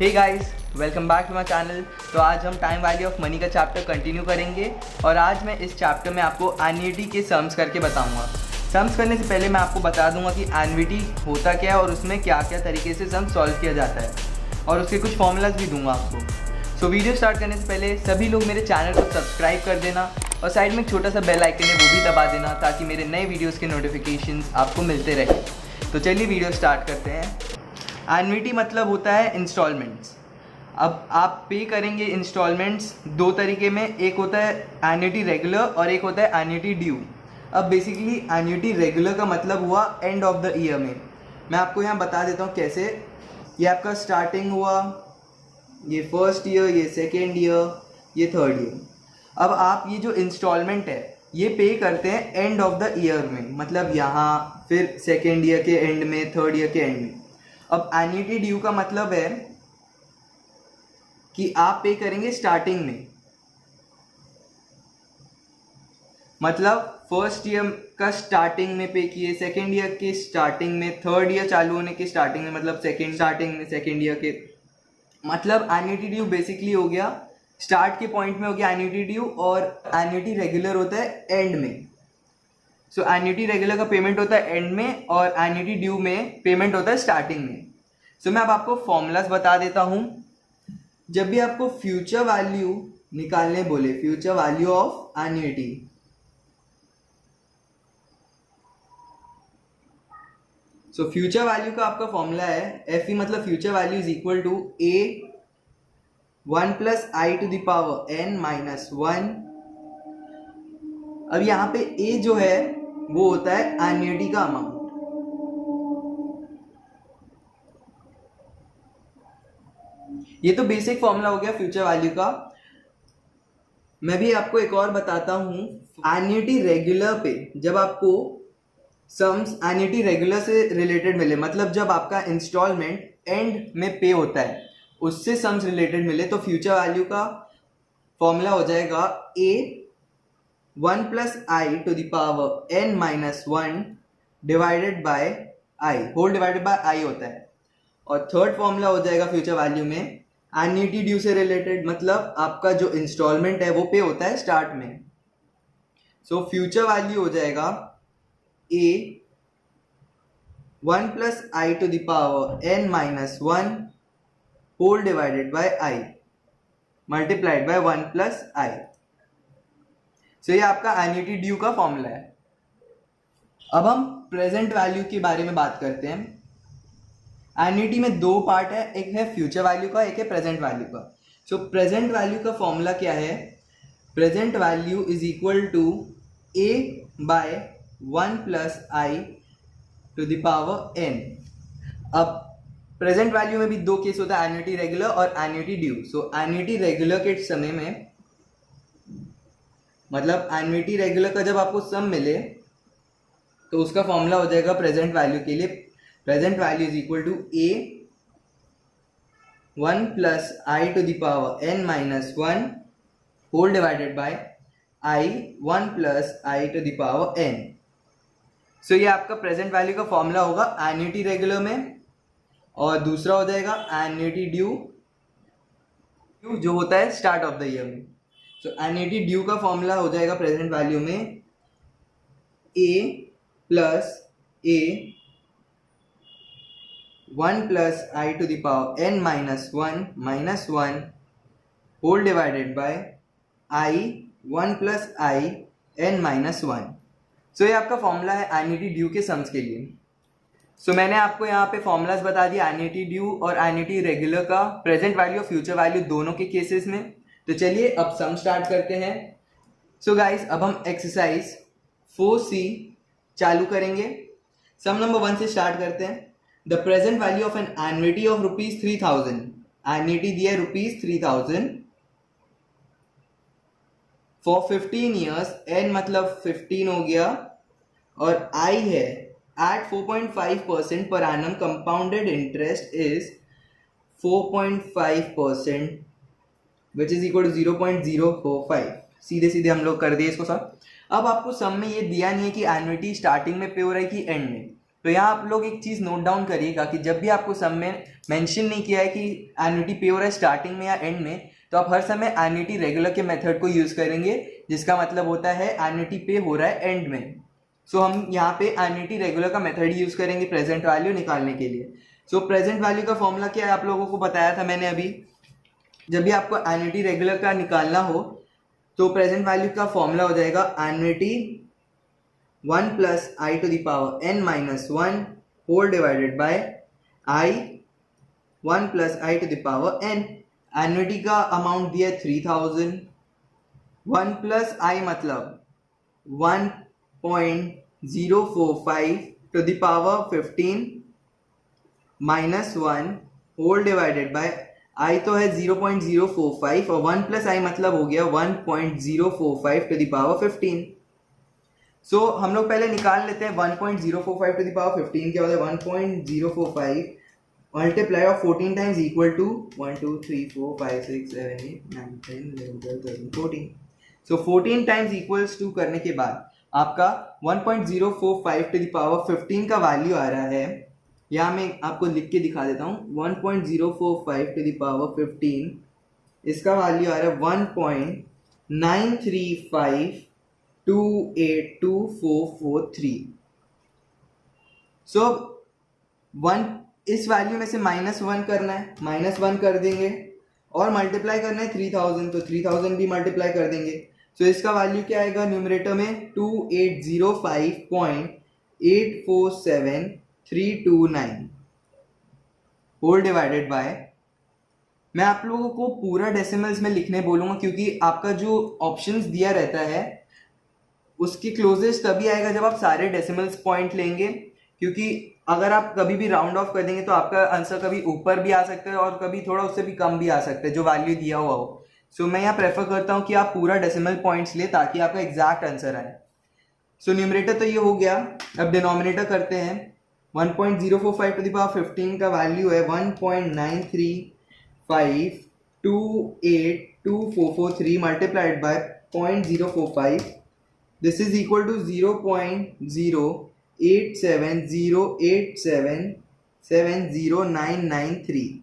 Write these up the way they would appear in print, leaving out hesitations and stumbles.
Hey guys, welcome back to my channel. तो आज हम टाइम वैल्यू ऑफ मनी का चैप्टर कंटिन्यू करेंगे और आज मैं इस चैप्टर में आपको एन्युटी के सम्स करके बताऊंगा। सम्स करने से पहले मैं आपको बता दूंगा कि एन्युटी होता क्या है और उसमें क्या क्या तरीके से सम सॉल्व किया जाता है और उसके कुछ फॉर्मूलाज भी दूंगा आपको। सो वीडियो स्टार्ट करने से पहले सभी लोग मेरे चैनल को सब्सक्राइब कर देना और साइड में एक छोटा सा बेल आइकन है वो भी दबा देना ताकि मेरे नए वीडियोज़ के नोटिफिकेशंस आपको मिलते रहे। तो चलिए वीडियो स्टार्ट करते हैं। एन्युटी मतलब होता है इंस्टॉलमेंट्स। अब आप पे करेंगे इंस्टॉलमेंट्स दो तरीके में, एक होता है एन्युटी रेगुलर और एक होता है एन्युटी ड्यू। अब बेसिकली एन्युटी रेगुलर का मतलब हुआ एंड ऑफ द ईयर में। मैं आपको यहाँ बता देता हूँ कैसे। ये आपका स्टार्टिंग हुआ, ये फर्स्ट ईयर, ये सेकेंड ईयर, ये थर्ड ईयर। अब आप ये जो इंस्टॉलमेंट है ये पे करते हैं एंड ऑफ द ईयर में, मतलब यहाँ, फिर सेकेंड ईयर के एंड में, थर्ड ईयर के एंड में। अब एन्युटी ड्यू का मतलब है कि आप पे करेंगे स्टार्टिंग में, मतलब फर्स्ट ईयर का स्टार्टिंग में पे किए, सेकेंड ईयर के स्टार्टिंग में, थर्ड ईयर चालू होने के स्टार्टिंग में, मतलब सेकेंड स्टार्टिंग में सेकेंड ईयर के। मतलब एन्युटी ड्यू बेसिकली हो गया स्टार्ट के पॉइंट में हो गया एन्युटी ड्यू, और एन्युटी रेगुलर होता है एंड में। सो एन्युटी रेगुलर का पेमेंट होता है एंड में और एन्युटी ड्यू में पेमेंट होता है स्टार्टिंग में। सो मैं अब आपको फॉर्मूलाज बता देता हूँ। जब भी आपको फ्यूचर वैल्यू निकालने बोले, future value of annuity, so future value का आपका फॉर्मूला है एफ ई, मतलब future value is equal to A 1 plus I to the power N minus 1। अब यहाँ पे ए जो है वो होता है एन्युटी का अमाउंट। ये तो बेसिक फॉर्मूला हो गया फ्यूचर वैल्यू का। मैं भी आपको एक और बताता हूं। एन्युटी रेगुलर पे जब आपको सम्स एन्युटी रेगुलर से रिलेटेड मिले, मतलब जब आपका इंस्टॉलमेंट एंड में पे होता है उससे सम्स रिलेटेड मिले, तो फ्यूचर वैल्यू का फॉर्मूला हो जाएगा A 1 plus I to the power N minus 1 divided by I, whole divided by I होता है। और थर्ड फॉर्मूला हो जाएगा फ्यूचर वैल्यू में एन्युटी ड्यू से रिलेटेड, मतलब आपका जो इंस्टॉलमेंट है वो पे होता है स्टार्ट में। सो फ्यूचर वैल्यू हो जाएगा A 1 plus I to the power N minus 1 whole divided by I multiplied by 1 plus I. So ये आपका एन्युटी ड्यू का फॉर्मूला है। अब हम प्रेजेंट वैल्यू के बारे में बात करते हैं। एन्युटी में दो पार्ट है, एक है फ्यूचर वैल्यू का, एक है प्रेजेंट वैल्यू का। सो प्रेजेंट वैल्यू का फॉर्मूला क्या है? Present value is equal to a by 1 plus I to the power n. अब प्रेजेंट वैल्यू में भी दो केस होता है, एन्युटी रेगुलर और annuity due. So annuity regular के समय में, मतलब एन्युटी रेगुलर का जब आपको सम मिले तो उसका फॉर्मूला हो जाएगा प्रेजेंट वैल्यू के लिए, present value is equal to A 1 plus I to the power N minus 1 whole divided by I 1 plus I to the power N. So ये आपका प्रेजेंट वैल्यू का फॉर्मूला होगा एन्युटी रेगुलर में। और दूसरा हो जाएगा एन्युटी ड्यू, जो होता है स्टार्ट ऑफ द ईयर में। सो एन्युटी ड्यू का फॉर्मूला हो जाएगा प्रेजेंट वैल्यू में A plus A 1 plus I to the power N minus 1 whole divided by I 1 plus I N minus 1। So ये आपका फॉर्मूला है एन्युटी ड्यू के sums के लिए। सो मैंने आपको यहाँ पे फॉर्मूलाज बता दिया एन्युटी ड्यू और एन्युटी रेगुलर का, प्रेजेंट वैल्यू और फ्यूचर वैल्यू दोनों के केसेस में। तो चलिए अब सम स्टार्ट करते हैं। सो गाइस, अब हम एक्सरसाइज 4C चालू करेंगे। सम नंबर 1 से स्टार्ट करते हैं। The present value of an annuity of ₹3000। Annuity दिया है ₹3000 फॉर 15 ईयर्स। एन मतलब 15 हो गया और आई है at 4.5% per annum. Compounded interest is 4.5% which is equal to 0.045। सीधे सीधे हम लोग कर दिए इसको सर। अब आपको सम में ये दिया नहीं है कि एन्युटी स्टार्टिंग में पे हो रहा है कि एंड में। तो यहाँ आप लोग एक चीज़ नोट डाउन करिएगा कि जब भी आपको सम में मेंशन नहीं किया है कि एन्युटी पे हो रहा है स्टार्टिंग में या एंड में, तो आप हर समय एन्युटी रेगुलर के मेथड को यूज़ करेंगे, जिसका मतलब होता है एन्युटी पे हो रहा है एंड में। सो हम यहाँ पे एन्युटी रेगुलर का मेथड यूज़ करेंगे प्रेजेंट वैल्यू निकालने के लिए। सो प्रेजेंट वैल्यू का फॉर्मूला क्या है आप लोगों को बताया था मैंने अभी। जब भी आपको एन्युटी रेगुलर का निकालना हो तो प्रेजेंट वैल्यू का फॉर्मूला हो जाएगा annuity 1 plus I to the power n minus 1 whole divided by I 1 plus I to the power n। Annuity का अमाउंट दिया है 3000, 1 plus I मतलब 1.045 to the power 15 minus 1 whole divided by I तो है 0.045 और 1 plus I मतलब हो गया 1.045 to the power 15। सो हम लोग पहले निकाल लेते हैं 1.045 टू द पावर 15 क्या होता है 1.045 multiply of 14 times equal to 1 2 3 4 5 6 7 8 9 10 11 12 13 14। So 14 times equals to करने के बाद आपका 1.045 टू द पावर 15 का वैल्यू आ रहा है, यहाँ मैं आपको लिख के दिखा देता हूँ। 1.045 टू द पावर 15 इसका वैल्यू आ रहा है 1.935282443। सो इस वैल्यू में से -1 करना है, -1 कर देंगे और मल्टीप्लाई करना है 3000, तो 3000 भी मल्टीप्लाई कर देंगे। सो इसका वैल्यू क्या आएगा न्यूमरेटर में 2805.847329 होल डिवाइडेड बाय, मैं आप लोगों को पूरा डेसिमल्स में लिखने बोलूँगा क्योंकि आपका जो ऑप्शंस दिया रहता है उसकी क्लोजेस्ट तभी आएगा जब आप सारे डेसिमल्स पॉइंट लेंगे, क्योंकि अगर आप कभी भी राउंड ऑफ कर देंगे तो आपका आंसर कभी ऊपर भी आ सकता है और कभी थोड़ा उससे भी कम भी आ सकता है जो वैल्यू दिया हुआ हो। सो मैं यहाँ प्रेफर करता हूँ कि आप पूरा डेसिमल पॉइंट्स ले ताकि आपका एग्जैक्ट आंसर आए। सो न्यूमरेटर तो ये हो गया, अब डिनोमिनेटर करते हैं। 1.045 टू द पावर 15 का वैल्यू है 1.935282443 multiplied by 0.045। This is equal to 0.08708770993।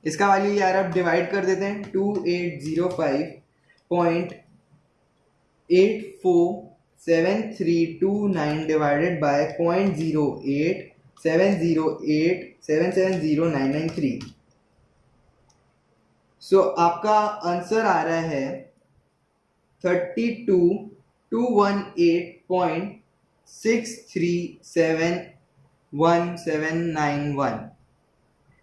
इसका वैल्यू यार आप डिवाइड कर देते हैं 2805.847329 डिवाइडेड बाय 0.08708770993। सो आपका आंसर आ रहा है 32,218.63711791।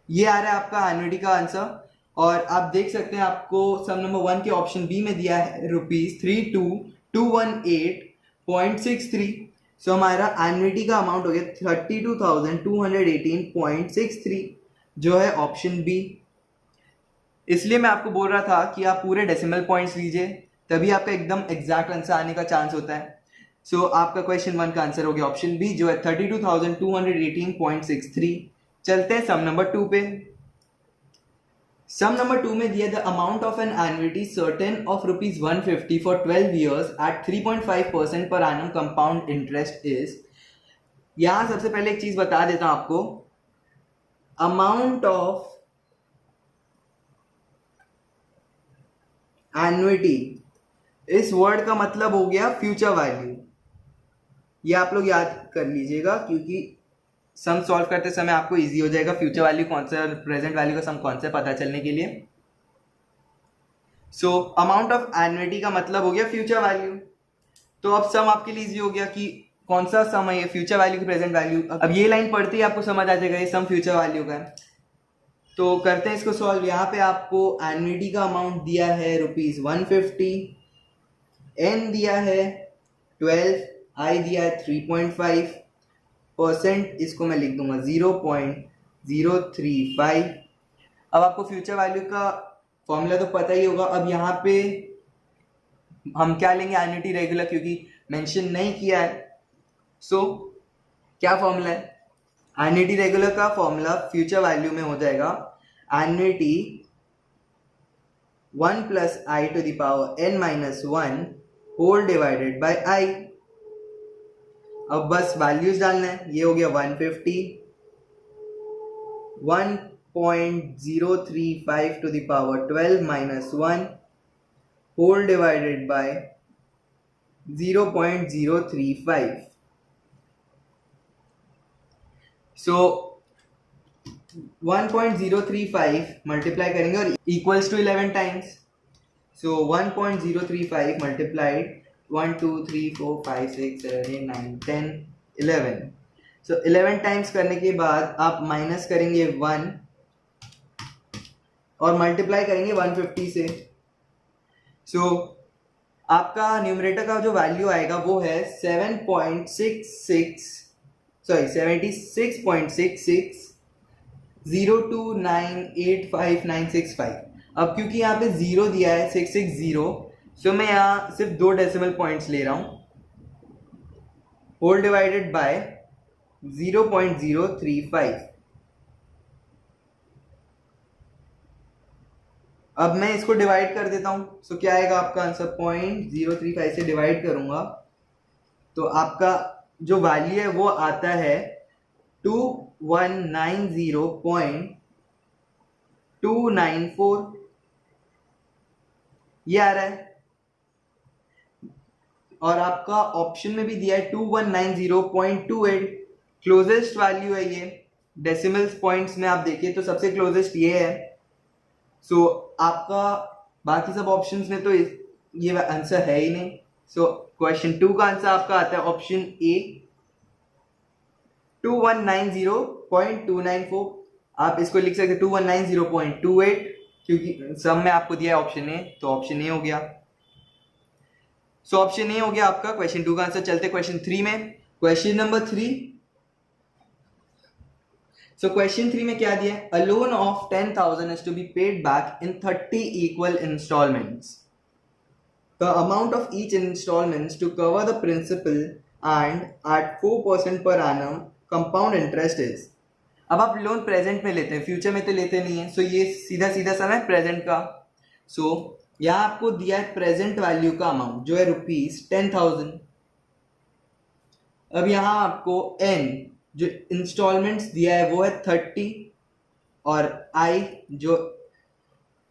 ये आ रहा है आपका एन्युटी का आंसर। और आप देख सकते हैं आपको सम नंबर 1 के ऑप्शन बी में दिया है ₹32,218.63। सो हमारा एन्युटी का अमाउंट हो गया 32,218.63 जो है ऑप्शन बी। इसलिए मैं आपको बोल रहा था कि आप पूरे डेसिमल पॉइंट्स लीजिए तभी आपका एकदम एग्जैक्ट आंसर आने का चांस होता है। सो आपका क्वेश्चन 1 का आंसर हो गया ऑप्शन बी जो है 32,218.63। चलते हैं सम नंबर 2 पे। सम नंबर 2 में दिया the amount of an annuity certain of ₹150 for 12 years at 3.5% per annum compound interest is. यहां सबसे पहले एक चीज बता देता हूं आपको, अमाउंट ऑफ एन्युटी इस वर्ड का मतलब हो गया फ्यूचर वैल्यू। ये आप लोग याद कर लीजिएगा क्योंकि सम सॉल्व करते समय आपको इजी हो जाएगा फ्यूचर वैल्यू कौन सा और प्रेजेंट वैल्यू का सम कौन सा पता चलने के लिए। सो अमाउंट ऑफ एन्युटी का मतलब हो गया फ्यूचर वैल्यू। तो अब सम आपके लिए इजी हो गया कि कौन सा सम है ये, फ्यूचर वैल्यू की प्रेजेंट वैल्यू। अब ये लाइन पढ़ते ही आपको समझ आ जाएगा ये सम फ्यूचर वैल्यू का है। तो करते हैं इसको सॉल्व। यहाँ पे आपको एन्युटी का अमाउंट दिया है ₹150, एन दिया है 12, आई दिया है 3.5%, इसको मैं लिख दूंगा 0.035। अब आपको फ्यूचर वैल्यू का फॉर्मूला तो पता ही होगा। अब यहाँ पे हम क्या लेंगे एन्युटी रेगुलर क्योंकि मेंशन नहीं किया है। सो क्या फॉर्मूला है एन्युटी रेगुलर का? फॉर्मूला फ्यूचर वैल्यू में हो जाएगा annuity 1 plus I to the power n minus 1 whole divided by I। अब बस वैल्यूज डालना है। ये हो गया 150, 1.035 to the power 12 minus 1 whole divided by 0.035। So 1.035 multiply करेंगे और equals to 11 times. So 1.035 multiplied 1 2 3 4 5 6 7 8 9 10 11। So 11 times करने के बाद आप माइनस करेंगे 1 और मल्टीप्लाई करेंगे 150 से। सो आपका न्यूमरेटर का जो वैल्यू आएगा वो है 76.66 अब क्योंकि यहाँ पे जीरो दिया है 660, सो मैं यहाँ सिर्फ 2 डेसिमल पॉइंट्स ले रहा हूँ, होल डिवाइडेड बाय 0.035। अब मैं इसको डिवाइड कर देता हूँ। सो क्या आएगा आपका आंसर, 0.035 से डिवाइड करूंगा तो आपका जो वैल्यू है वो आता है 2190.294, ये आ रहा है। और आपका ऑप्शन में भी दिया है 2190.28, क्लोजेस्ट वैल्यू है ये। डेसिमल्स पॉइंट्स में आप देखिए तो सबसे क्लोजेस्ट ये है। सो आपका बाकी सब ऑप्शंस में तो ये आंसर है ही नहीं। सो क्वेश्चन 2 का आंसर आपका आता है ऑप्शन ए, 2190.294। आप इसको लिख सकते 2190.28, क्योंकि सब में आपको दिया है ऑप्शन ए, तो ऑप्शन ए हो गया। सो ऑप्शन ए हो गया आपका क्वेश्चन 2 का आंसर। चलते क्वेश्चन 3 में। Question number 3। सो क्वेश्चन 3 में क्या दिया है, a loan of 10,000 is to be paid back in 30 equal instalments. The amount of each instalments to cover the principal and at 4% per annum compound interest is. अब आप loan present में लेते हैं, future में तो लेते नहीं है। सो ये सीधा सीधा समय प्रेजेंट का। सो यहाँ आपको दिया है प्रेजेंट वैल्यू का अमाउंट जो है ₹10,000। अब यहाँ आपको n जो इंस्टॉलमेंट्स दिया है वो है 30 और i जो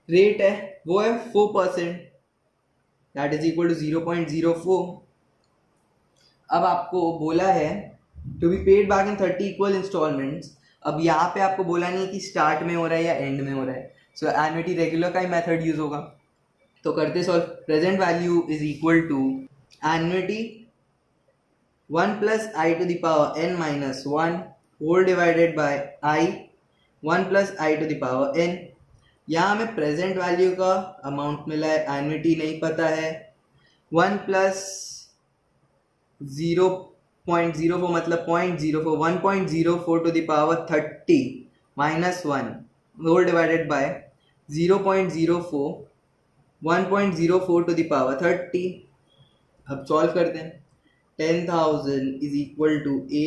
रेट है वो है 4%, दैट इज इक्वल टू 0.04। अब आपको बोला है to be paid back in 30 equal installments. अब यहाँ पे आपको बोला नहीं है कि स्टार्ट में हो रहा है या एंड में हो रहा है। सो एन्युटी रेगुलर का ही मेथड यूज होगा। तो करते solve. Present value is equal to annuity 1 plus I to the power n minus 1 whole divided by I 1 plus I to the power n। यहाँ हमें प्रेजेंट वैल्यू का अमाउंट मिला है, annuity नहीं पता है। 1 plus 0.04 मतलब 0.04, 1.04 to the power 30 minus 1 whole divided by 0.04, 1.04 to the power 30। अब सॉल्व करते हैं। 10,000 is equal to a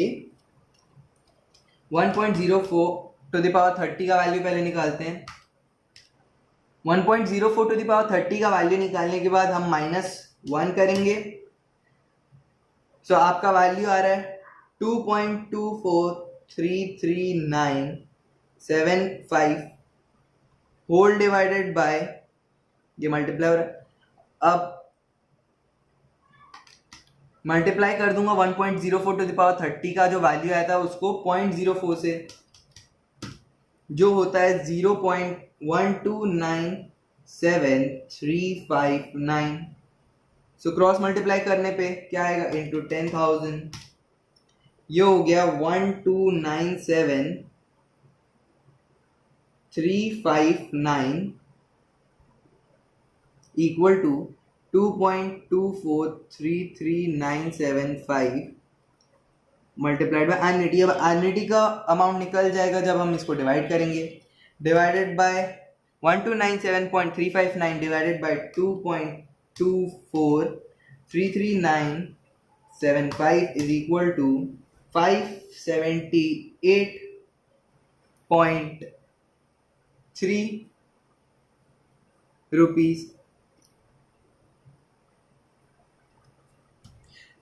1.04 to the power 30 का वैल्यू पहले निकालते हैं। 1.04 to the power 30 का वैल्यू निकालने के बाद हम -1 करेंगे। सो आपका वैल्यू आ रहा है 2.243397 होल डिवाइडेड बाय, ये मल्टीप्लाई हो रहा है। अब मल्टीप्लाई कर दूंगा 1.04 टू द पावर 30 का जो वैल्यू आया था उसको 0.04 से, जो होता है 0.1297359। सो क्रॉस मल्टीप्लाई करने पे क्या आएगा, इंटू 10,000, ये हो गया 1297359 equal to 2.243397 multiplied by annuity. अब एन्युटी का अमाउंट निकल जाएगा जब हम इसको डिवाइड करेंगे। Divided by 1297359 divided by 2.243397 is equal to 578.3 rupees.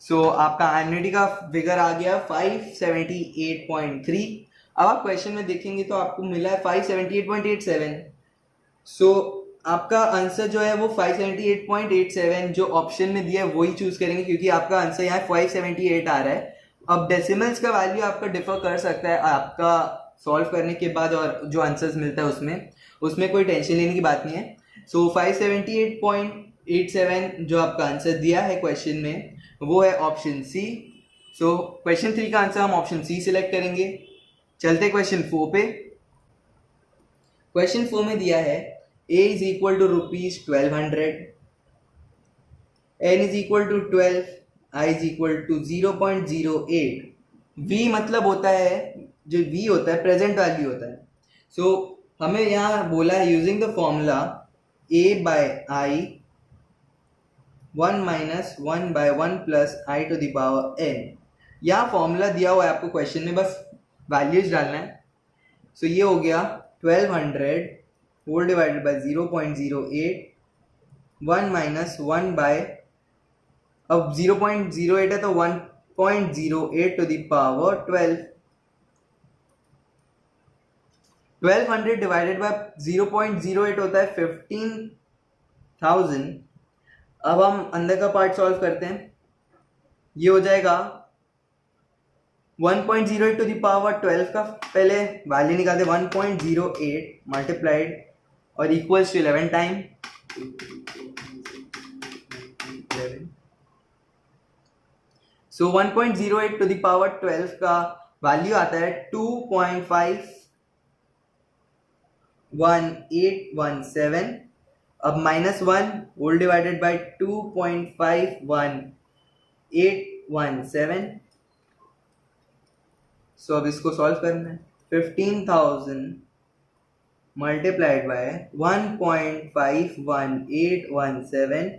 So आपका एन्युटी का फिगर आ गया 578.3। अब आप क्वेश्चन में देखेंगे तो आपको मिला है 578.87। सो आपका आंसर जो है वो 578.87 जो ऑप्शन में दिया है वही चूज करेंगे, क्योंकि आपका आंसर यहाँ 578 आ रहा है। अब डेसिमल्स का वैल्यू आपका डिफर कर सकता है आपका सॉल्व करने के बाद, और जो आंसर्स मिलता है उसमें कोई टेंशन लेने की बात नहीं है। सो 578.87 जो आपका आंसर दिया है क्वेश्चन में वो है ऑप्शन सी। सो क्वेश्चन 3 का आंसर हम ऑप्शन सी सिलेक्ट करेंगे। चलते क्वेश्चन 4 पे। क्वेश्चन 4 में दिया है a is equal to ₹1200, n is equal to 12, i is equal to 0.08। v मतलब होता है, जो v होता है प्रेजेंट वैल्यू होता है। सो हमें यहाँ बोला है using the formula a by i 1 minus 1 by 1 plus i to the power n। यहाँ फॉर्मूला दिया हुआ है आपको क्वेश्चन में, बस वैल्यूज डालना है। सो ये हो गया 1200 whole divided by 0.08, 1 minus 1 by, अब 0.08 है तो 1.08 to the power 12। 1200 divided by 0.08 होता है 15,000। अब हम अंदर का पार्ट सॉल्व करते हैं। ये हो जाएगा 1.08 टू द पावर 12 का पहले वैल्यू निकालते, 1.08 मल्टीप्लाइड और equals to 11 time. So 1.08 to the power 12 का वैल्यू आता है 2.51817। अब -1 होल डिवाइडेड बाय 2.51817। सो अब इसको सॉल्व करना है। 15,000 multiplied by 1.51817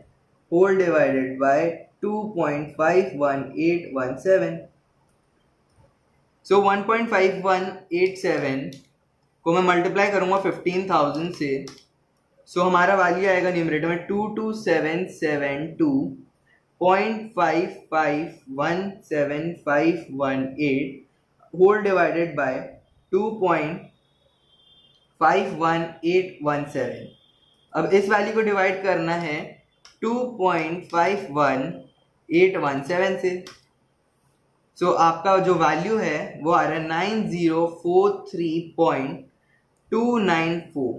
whole divided by 2.51817। So 1.5187 को मैं मल्टीप्लाई करूंगा 15,000 से। सो हमारा वैल्यू आएगा न्यूमरेटर में 22772.551718 होल डिवाइडेड बाय 2.51817। अब इस वैल्यू को डिवाइड करना है 2.51817 से। सो आपका जो वैल्यू है वो आ रहा है 9043.294।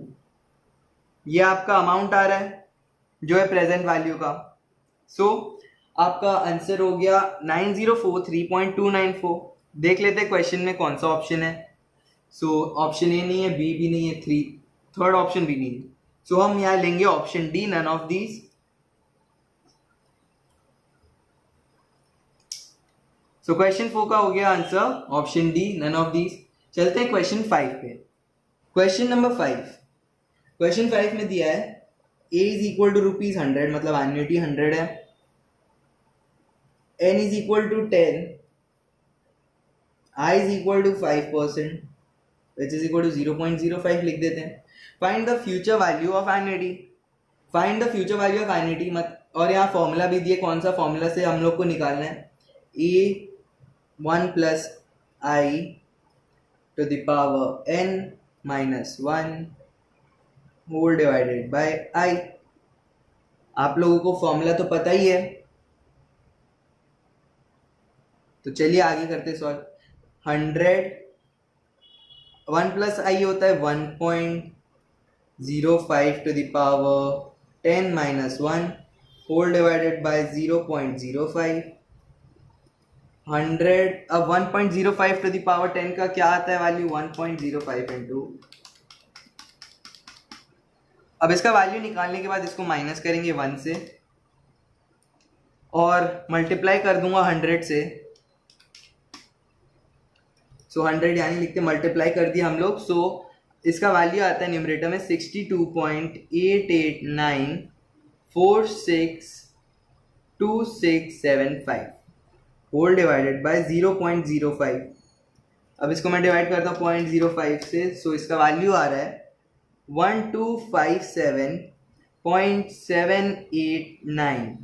ये आपका अमाउंट आ रहा है जो है प्रेजेंट वैल्यू का। सो आपका आंसर हो गया 9043.294। देख लेते हैं क्वेश्चन में कौन सा ऑप्शन है। सो ऑप्शन ए नहीं है, बी भी नहीं है, थर्ड ऑप्शन भी नहीं है। सो हम यहाँ लेंगे option D, none of these. So question 4 का हो गया answer option D, none of these. चलते हैं क्वेश्चन 5 पे। Question number 5। क्वेश्चन 5 में दिया है a इज इक्वल टू ₹100, मतलब एन्युटी 100 है। n is equal to 10, i is equal to 5%, which is equal to 0.05 लिख देते हैं। Find the future value of annuity. Find the future value of annuity और यहाँ फॉर्मूला भी दिए, कौन सा फॉर्मूला से हम लोग को निकालना है। a1 plus i to the power n minus 1 whole divided by i। आप लोगों को फॉर्मूला तो पता ही है, तो चलिए आगे करते सॉल्व। 100 1 प्लस i होता है 1.05 to the power 10 minus 1 whole divided by 0.05। 100 अब 1.05 टू द पावर 10 का क्या आता है वैल्यू, 1.05 इंटू। अब इसका वैल्यू निकालने के बाद इसको माइनस करेंगे 1 से और मल्टीप्लाई कर दूंगा 100 से। सो 100 यानी लिखते मल्टीप्लाई कर दिया हम लोग। सो इसका वैल्यू आता है न्यूमरेटर में 62.889462675 होल डिवाइडेड बाय 0.05। अब इसको मैं डिवाइड करता हूँ 0.05 से। सो इसका वैल्यू आ रहा है 1257.789।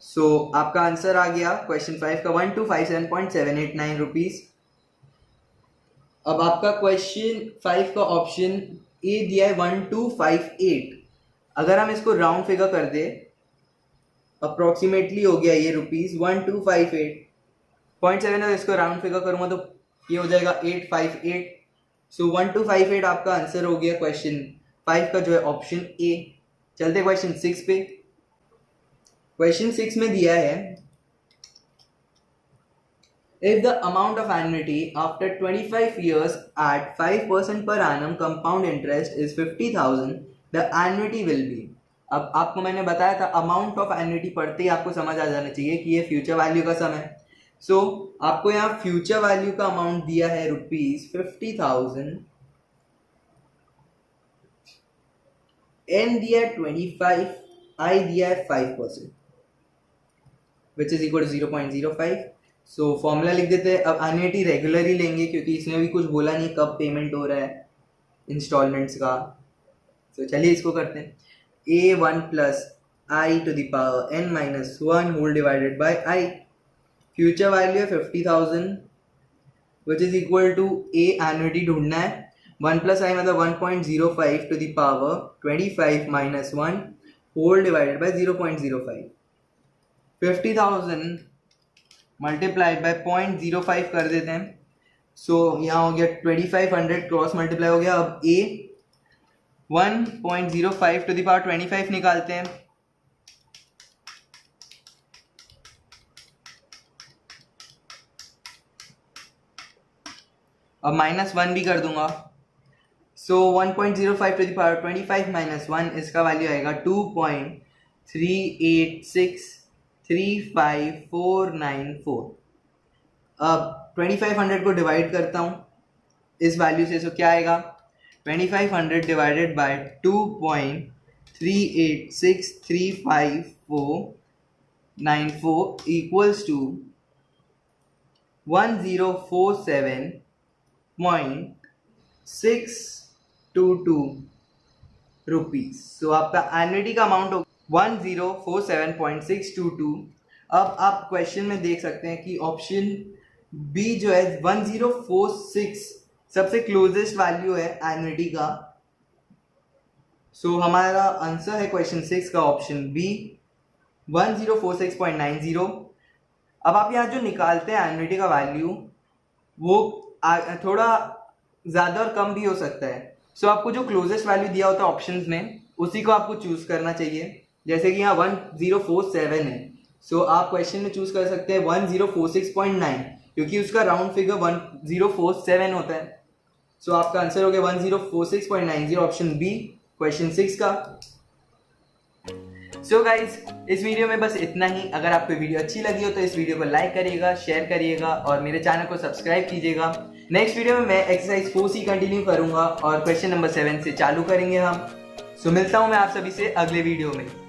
सो आपका आंसर आ गया क्वेश्चन 5 का 1257.789 रुपीज। अब आपका क्वेश्चन 5 का ऑप्शन ए दिया है 1258। अगर हम इसको राउंड फिगर कर दे, अप्रोक्सीमेटली हो गया ये रुपीज 1258.7 है। इसको राउंड फिगर करूंगा तो ये हो जाएगा 858। सो 1258 आपका आंसर हो गया क्वेश्चन 5 का जो है ऑप्शन ए। चलते क्वेश्चन 6 पे। क्वेश्चन 6 में दिया है if the amount of annuity after 25 years at 5% per annum compound interest is 50,000, the annuity will be। अब आपको मैंने बताया था अमाउंट ऑफ एन्युटी पढ़ते ही आपको समझ आ जाना चाहिए कि ये फ्यूचर वैल्यू का सम है। सो आपको यहाँ फ्यूचर वैल्यू का अमाउंट दिया है रुपीज 50,000, एन दिया है 25, आई दिया है 5%, which is equal to 0.05। So formula लिख देते हैं। अब एन्युटी रेगुलर ही लेंगे क्योंकि इसने भी कुछ बोला नहीं कब पेमेंट हो रहा है इंस्टॉलमेंट्स का। तो चलिए इसको करते हैं। a1 plus I to the power n minus 1 whole divided by I. Future value है 50,000 which is equal to a annuity ढूंढना है। 1 प्लस आई मतलब 1.05 to the power 25 minus 1 whole divided by 0.05। 50,000 multiplied by 0.05 कर देते हैं। सो यहाँ हो गया 2500 क्रॉस मल्टीप्लाई हो गया। अब ए 1.05 टू द पावर 25 निकालते हैं। अब -1 भी कर दूंगा। सो 1.05 टू द पावर 25 माइनस 1 इसका वैल्यू आएगा 2.38635494। अब 2500 को डिवाइड करता हूँ इस वैल्यू से। सो क्या आएगा 2500 divided by 2.38635494 equals to 1047.622 rupees. So आपका एन्युटी का अमाउंट हो 1047.622। अब आप क्वेश्चन में देख सकते हैं कि ऑप्शन बी जो है 1046 सबसे क्लोजेस्ट वैल्यू है एन्युटी का। सो हमारा आंसर है क्वेश्चन 6 का ऑप्शन बी 1046.90। अब आप यहाँ जो निकालते हैं एन्युटी का वैल्यू वो थोड़ा ज़्यादा और कम भी हो सकता है। सो आपको जो क्लोजेस्ट वैल्यू दिया होता है ऑप्शंस में उसी को आपको चूज करना चाहिए। जैसे कि यहाँ 1047 है, सो आप क्वेश्चन में चूज कर सकते हैं 1046.9 क्योंकि उसका राउंड फिगर 1047 होता है। सो आपका आंसर हो गया 1046.90 ऑप्शन बी क्वेश्चन 6 का। सो गाइज इस वीडियो में बस इतना ही। अगर आपको वीडियो अच्छी लगी हो तो इस वीडियो को लाइक करिएगा, शेयर करिएगा और मेरे चैनल को सब्सक्राइब कीजिएगा। नेक्स्ट वीडियो में मैं एक्सरसाइज 4C कंटिन्यू करूंगा और क्वेश्चन नंबर 7 से चालू करेंगे हम। सो मिलता हूं मैं आप सभी से अगले वीडियो में।